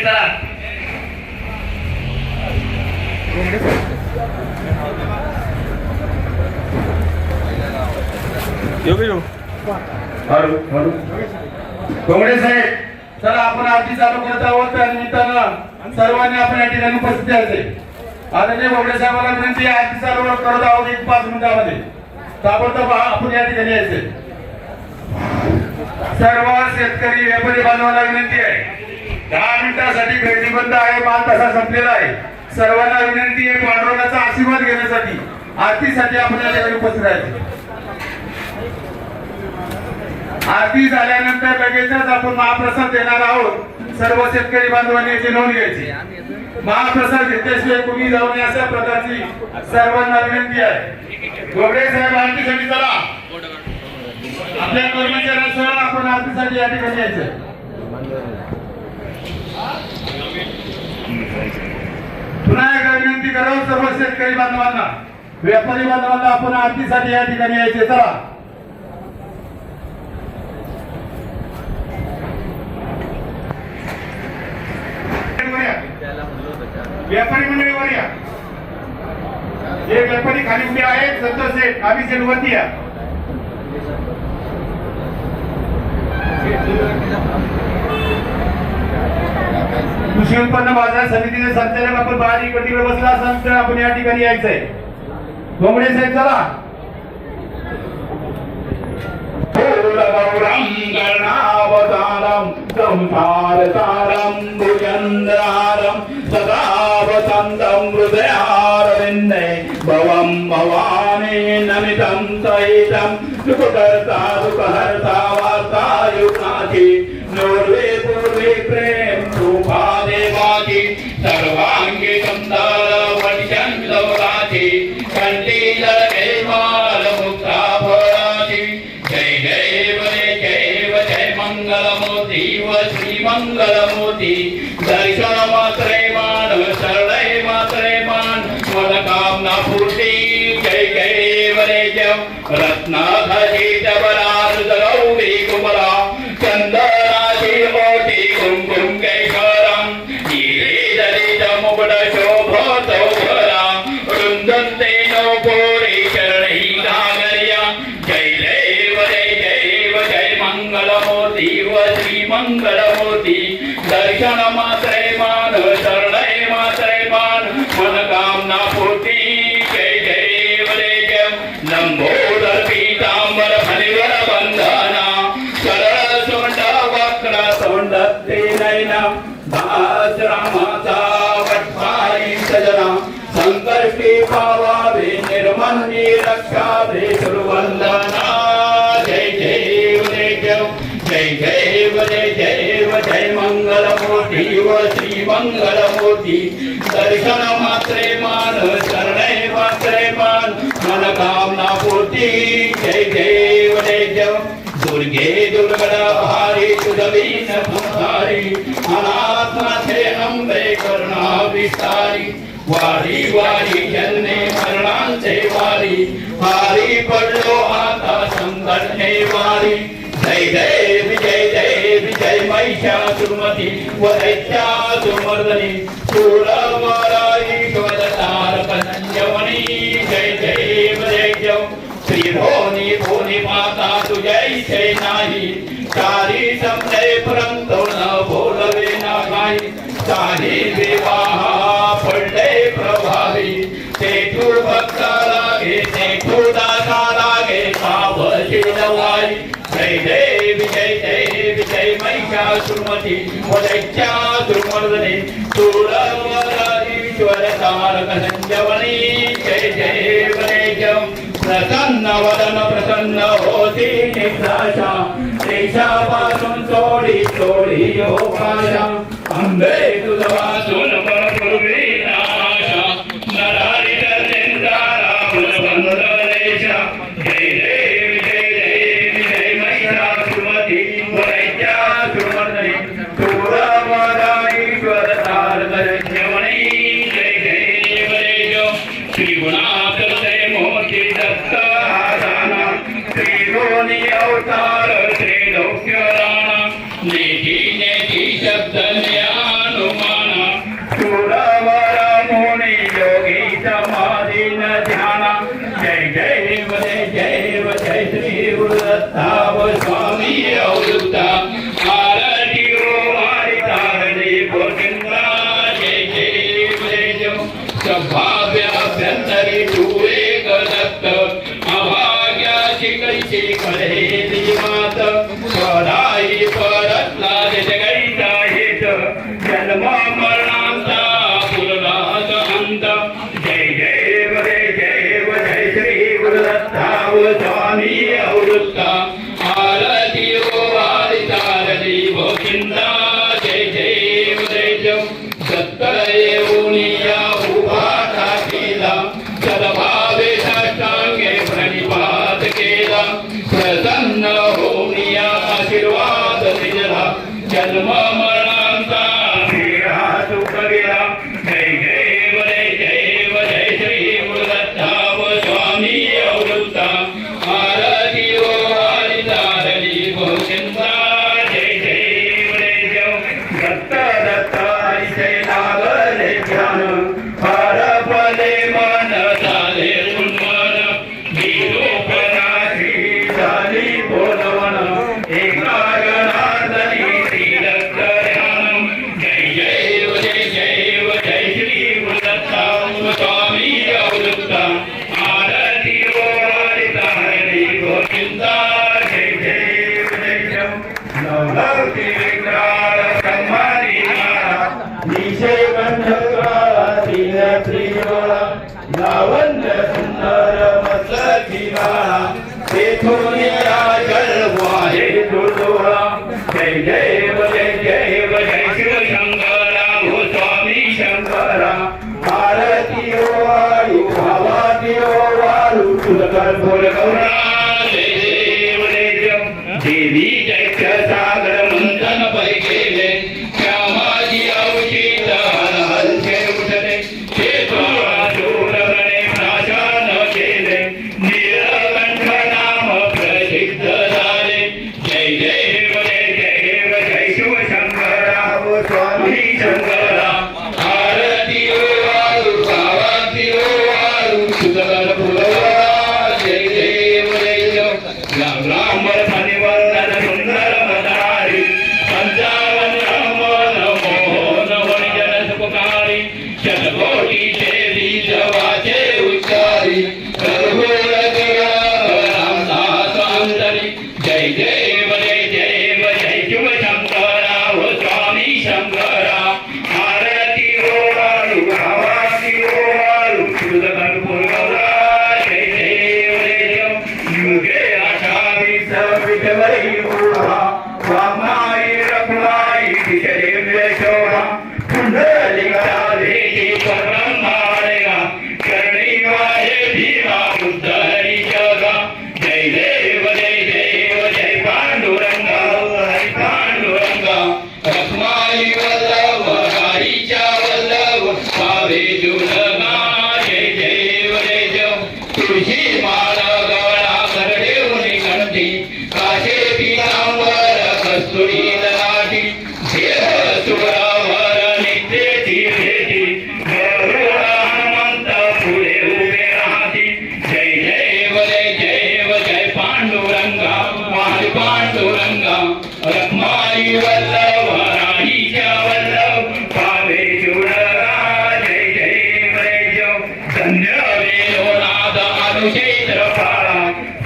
चला कोंगडे साहेब, चला आपण आरती चालू करत आहोत. त्या निमित्तानं सर्वांनी आपण या ठिकाणी उपस्थित राहायचे. आदरणीय कोंगडे साहेबांना विनंती आहे, आरती चालू करत आहोत 1-5 मिनिटांमध्ये. ताबडतोब आपण या ठिकाणी यायचे. सर्व शेतकरी व्यापारी बांधवांना विनंती आहे, 10 मिनिटांसाठी गर्दी बंद आहे. माल तसा संपलेला आहे. सर्वांना विनंती आहे, पांडुरंगाचा आशीर्वाद घेण्यासाठी आरतीसाठी आपण या ठिकाणी उपस्थित राहायचे. आरती झाल्यानंतर लगेचच आपण महाप्रसाद देणार आहोत. सर्व शेतकरी बांधवांनी याची नोंद घ्यायची. महाप्रसाद घेतल्याशिवाय कुणी जाऊ नये अशा प्रकारची सर्वांना विनंती आहे. गोगडे साहेब, आरतीसाठी चला. आपल्या कर्मचाऱ्यांसह आपण आरतीसाठी या ठिकाणी यायचं. पुन्हा एकदा विनंती करावं सर्व शेतकरी बांधवांना, व्यापारी बांधवांना आपण आरतीसाठी या ठिकाणी यायचे. चला. व्यापारी मंडळीवर या. जे व्यापारी खाली उभे आहेत, संतोष सेठ, आम्ही सेठवरती या. कृषी उत्पन्न बाजार समितीचे संचालक आपण बाहेर इकडे बसला असाल तर आपण या ठिकाणी यायचंय. कोंबडे साहेब चला. गणावतारम संसारतारम भुजंद्रारम सदा वसंतम हृदयारविंदे भवम भवानी नमितं सहितं सुखकर्ता दुःखहर्ता वार्तायुक्नाथी नूर्वे पूर्वे प्रेम रूपा देवाची सर्वांगी सुंदर वटचंद्रवराची कंठी जलकेवाल मुक्ता फळाची. जय जय जय मंगलमूर्ती व श्री मंगलमूर्ती. दर्शन मात्रे मान शरणे मात्रे मान मनोकामना पूर्ती. जय जय जय रत्नाधरित बरारुद गौरी कुमरा चंदनाची मोठी कुंकुम कैकरम. दलित मुकुट शोभतो भरा वृंदन्ते नो पोरी चरणी गागर्या. जय जय मंगलमूर्ती व श्री मंगलमूर्ती. दर्शन मात्रे मान शरणे मात्रे मान मनोकामना पूर्ती. जय जय लंबोदर पीतांबर फणिवर बंधना सरळ सोंड वक्र सोंड ते नयना. दास रामाचा वटपाई सजना संकष्टी पावावे निर्मली रक्षावे सुरवंदना. जय जय मंगलमूर्ती व श्री मंगलमूर्ती. दर्शन मात्रे मान शरणे मात्रे मान मनोकामना पूर्ती. जय जय दुर्गे दुर्गणहारी तुझवीन संहारी अनाथनाथे अंबे करुणा विस्तारी. वारी वारी जन्मे मरणांचे वारी हारी पडलो आता संकटे वारी. जय विजय महिषासुरमती व दैत्यासुरमर्दनी शूरमराईश्वर तारक संजीवनी. जय जय श्री भोनी माता तुझैसे नाही. चारी समजे परंतु न बोलवे ना काही. चारी विवाह पडले प्रभावी तेथू भक्त लागे तेथू दासा लागे सावशी नवाई. जय विजय महिषासुरमती व दैत्यासुरमर्दनी शूरमराईश्वर तारक संजीवनी. जय जय प्रसन्न वदन प्रसन्न होती निराशा. देशापासून सोडी हो भाषा. अंबे तुझ वाचून पूर्वी नाशा. नरारी दर्शनदारा बंदरेशा. जय महिषासुरमती व दैत्यासुरमर्दनी शूरमराईश्वर तारक संजीवनी. जय श्री गुणाकर मूर्ती दत्त हादाना. त्रिगुणी अवतार त्रिलोक्य राणा. नेती शब्द ज्ञान गुरुदत्ता व स्वामी अवधूता आरती ओ वारिता हरे गोविंदा जय जय जय जय सभाव्याभ्यंतरी तू एक दत्त अभाग्याची कैसी कळे मात पराई परतला जगैता हेत जन्म मरणांचा पुरलाद अंत जय जय जय श्री गुरुदत्ता व स्वामी अवधूता आरती ओ वारिता हरी गोविंदा जय जय जय दत्त येऊनिया उभा टाकीला सद्भावे साष्टांगे प्रणिपात केला प्रसन्न होऊनिया आशीर्वाद दिला जन्म मरणांचा फेरा चुकविला जय जय श्री गुरुदत्ता व स्वामी अवधूता आरती ओ वारिता हरी गोविंदा जय जय दत्त दत्त ऐसे लागले ध्यान हरपले मन झाले उन्मन निरूपणाची झाली बोलवण एका जनार्दनी श्रीदत्त ध्यान जय श्री गुरुदत्ता स्वामी अवधूता आरती ओ वारिता हरी गोविंदा जय जय नवलौकी विक्राळ ब्रह्मादी निशे कंठकाळा तीन त्रिवळा लावण्य सुंदर मस्तकी बाळा तेथून जळवाहे दुर्दोळा जय जय शिवशंकरा हो स्वामी शंकरा आरती ओ वाळू भावाती ओ वाळू तुझकर बोल गौरा जय देवी जैत्य सागर मंथन पै गेले श्यामाजी अवचित हलहलचे उठले चेतोळाचूरणे नाशान केले नीलकंठ नाम प्रसिद्ध झाले जय जय शिवशंकरा ओ स्वामी शंकरा आरती ओ वाळू भावाती ओ वाळू तुझकर फुलवा जय जय राम धनिवंदन सुंदर मदारी पंचावन मन मोहन वणजन सुपकारी शतकोटी देवी जवाचे उच्चारी रघुवर रामदास अंतरी जय जय शिवशंकरा हो स्वामी शंकरा आरती ओ वाळू भावाती ओ वाळू तुझकर फुलवा जय जय युगे विठवरी उभा वामाई रखमाई दिशे शोभा पुंडलिका भेटी परब्रह्माळेगा करणी वाहे भीमा बुद्ध हरी जगा जय जय पांडुरंगा हरी पांडुरंगा रखमाई वल्लभ हरीच्या वल्लभ पावे जुलगा जय जय तुळशी माला गळा करडे कंठी काशे पीतांबर कस्तुरी ललाटी देव सुरावर नित्येची भेटी गरुड हनुमंत पुढे उभे राहती जय पांडुरंगा माय पांडुरंगा रखमाई वल्लभ राहीच्या वल्लभ पावे जुळगा जय धन्य वेणोनाद अनुक्षेत्र फाळा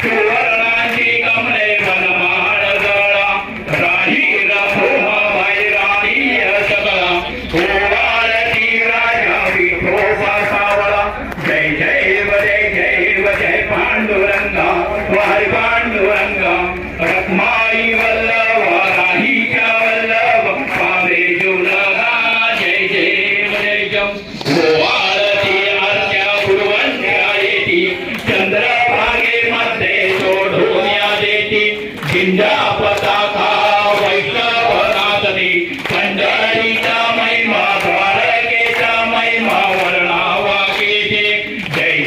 सुवर्णाची कमळे वनमाळ गळा राही रघुमा वैराणी सगळा ओवाळती राजा विठोबा सावळा जय पांडुरंगा वाय पांडुरंगा रखमाई वल्लभ राहीच्या वल्लभ पावे जुळगा जय ओवाळती आरत्या गुरुवंत्या येती चंद्रभागे मध्ये सोडून या देती झिंजा पताका वैष्णवनाथनी पंढरीचा महिमा द्वारकेचा महिमा वर्णावा केते जय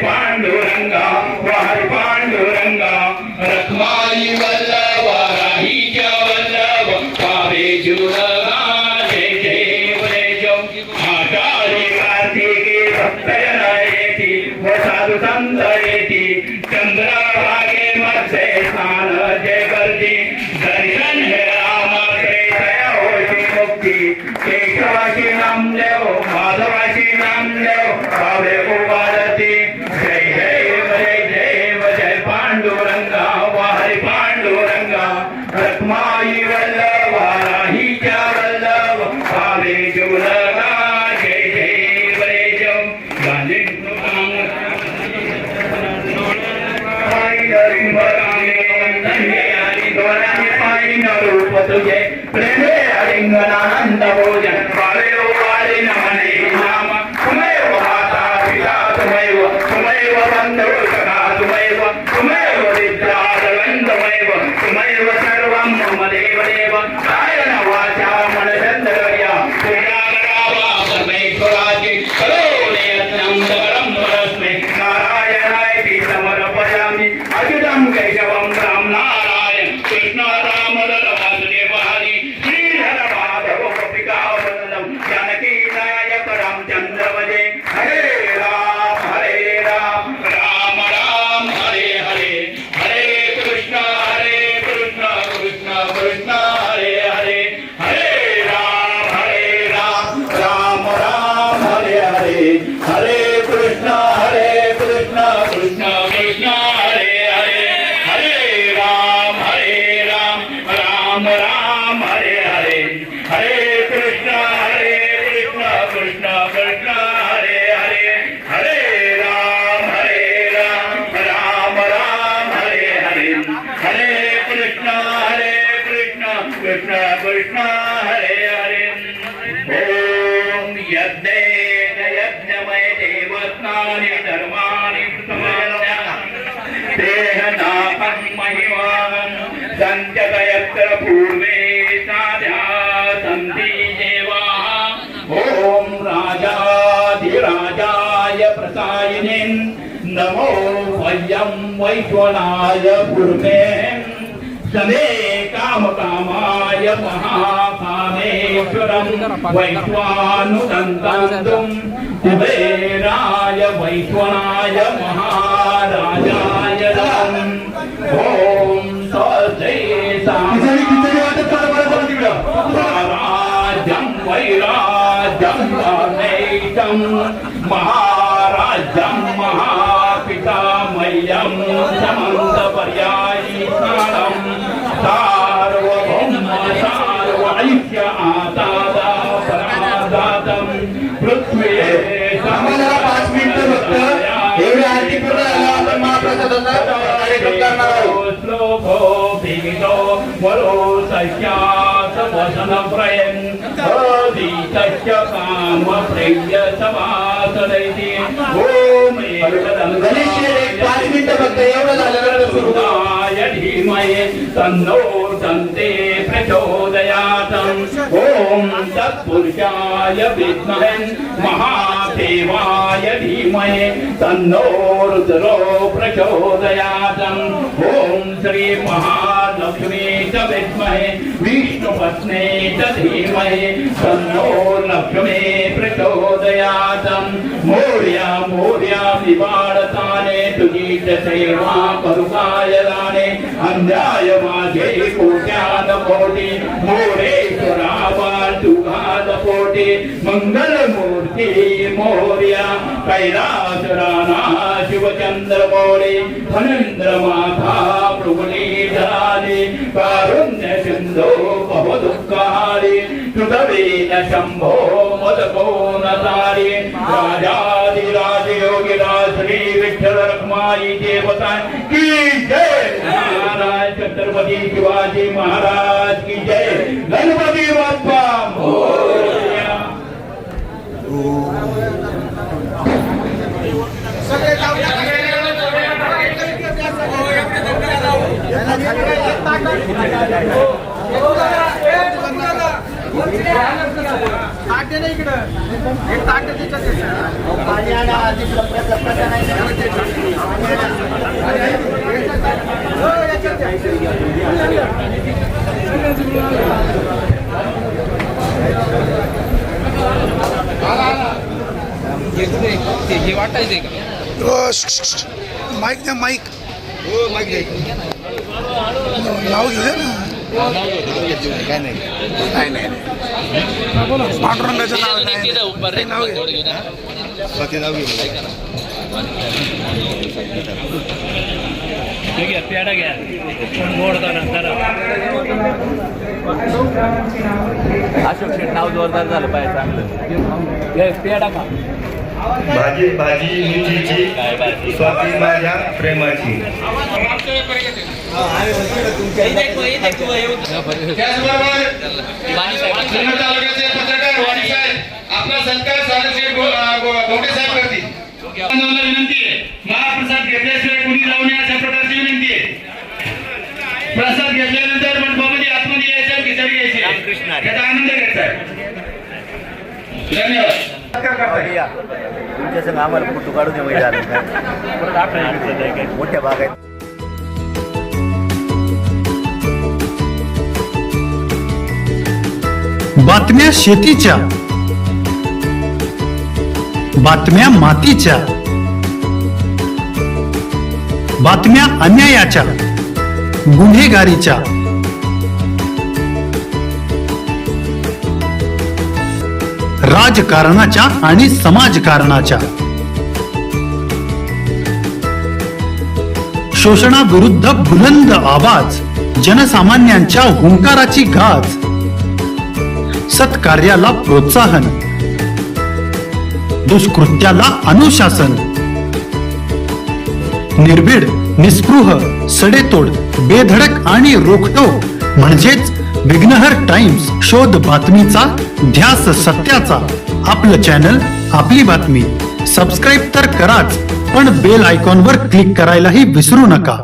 पांडुरंगा वाय पांडुरंगा रखमाई वल्लभ राहीच्या वल्लभ पावे जुळगा जय आषाढी कार्तिकी भक्तजन येती व साधू संत येती चंद्रा नामदेव भावे उभारती जय देव जय देव जय पांडुरंगा वारी पांडुरंगा रखमाई वल्लभा राहीच्या वल्लभ भावे जुलगा जय देव जय जय गांधी रूप तुझे प्रेमे अलिंगनानंद भोजन वाले वाले नमने नाम तुमैव माता पिता तुमैव बंधु सखा तुमैव विद्याधरवन्दमैव तुमैव सर्वं मम देवदेव कायेन वाचा मनसन्दर्या पूजाकरावा परमेश्वराचे करोमि यत्नं सकलं परस्मै नारायणाय समर्पयामि अच्युतं केशवं राम नारायण कृष्ण दामोदर वासुदेव हरि श्रीधर माधव गोपिका वल्लभ जानकी नायक रामचंद्र भजे हरे राम राम राम हरे हरे हरे कृष्ण कृष्ण कृष्ण हरे हरे हरे राम राम राम हरे हरे हरे कृष्ण कृष्ण कृष्ण हरे हरे हरे राम राम राम हरे हरे हरे कृष्ण कृष्ण कृष्ण हरे हरे हरे राम राम राम हरे हरे हरे कृष्ण कृष्ण कृष्ण हरे हरे ओम यज्ञेन यज्ञमय देवस्नानि धर्माणि प्रथमस्य देहनापं महिमानं सञ्चयत्र पूर्वे साध्या सन्ति देवाः ॐ राजाधिराजाय प्रसायिने नमो वयं वैश्वनाय पूर्वे समे कामकामाय महाकामेश्वरं वैश्वानुदन्तान्तुं कुबेराय वैश्वनाय महाराजाय नमः ॐ स्वस्ति राज्यं वैराज्यं परमेशं महाराज्यं महापितामह्यं समन्तपर्यायी स्नानं सार्वभौम सार्वैक्य आदादा परादातं पृथ्वी आम्हाला 5 मिनिटं फक्त एवढी आरती पूर्ण झाल्यावर आपण महाप्रसादाचा कार्यक्रम करणार आहोत. श्लोको भिगितो वरो सस्यास वसनप्रयन् अधीतस्य कामप्रिय समासदैति ॐ गणेश एक 5 मिनिटं फक्त एवढं झाल्यावर सुरू सुरुगाय धीमहि तन्नो दन्ते प्रचोदयात् ॐ तत्पुरुषाय विद्महे महादेवाय धीमहि तन्नो रुद्रो प्रचोदयात् ॐ श्री महालक्ष्मी च विद्महे विष्णुपत्नी च धीमहि तन्नो लक्ष्मी प्रचोदयात् मोर्या मोर्या निवाडताने तुझी सेवा करुकाय दाने अन्याय माझे कोट्यान कोटी मोरेश्वरा तुघात पोटी मंगल मूर्ती मोर्या कैलास राणा शिवचंद्र मोरे फणेंद्र माथा प्रभुनी धराली कारुण्य सिंधो बहुदुःखारी तुदवेन शंभो मदको नतारी राजाधिराज योगिराज श्री विठ्ठल रखमाई देवता की जय महाराज छत्रपती शिवाजी महाराज की जय गणपती बाप्पा मोरया. हे वाटायचंय का माईक द्या माईक नाव घेऊ द्या ना. पांडुरंगाचं नाव नाही. पेढा घ्या अशोक शेठ नाव जोरदार झालं पाहिजे चांगलं पेढा का भाजी भाजी मिरचीची स्वाती माझ्या प्रेमाची. त्याचबरोबर जुन्नर तालुक्याचे पत्रकार वाणी साहेब आपला सत्कार साहेब गोटे साहेब करतील. विनंती आहे, महाप्रसाद घेतल्याशिवाय कुणी जाऊ नये अशा प्रकारची विनंती आहे. प्रसाद घेतल्यानंतर मंडपामध्ये आतमध्ये यायचं, खिचडी घ्यायची, त्याचा आनंद घ्यायचा आहे. धन्यवाद. तुमच्या संग आम्हाला फोटो काढू दे मोठ्या बागायत. बातम्या शेतीच्या, बातम्या मातीच्या, बातम्या अन्यायाच्या, गुन्हेगारीच्या, राजकारणाच्या आणि समाजकारणाच्या, शोषणाविरुद्ध बुलंद आवाज, जनसामान्यांच्या हुंकाराची गाज, सत्कार्याला प्रोत्साहन, दुष्कृत्याला अनुशासन, निर्भीड, निस्पृह, सडेतोड, बेधडक आणि रोखटोक म्हणजेच विघ्नहर टाइम्स. शोध बातमीचा, ध्यास सत्याचा. आपलं चॅनल, आपली बातमी. सबस्क्राईब तर कराच, पण बेल आयकॉनवर क्लिक करायलाही विसरू नका.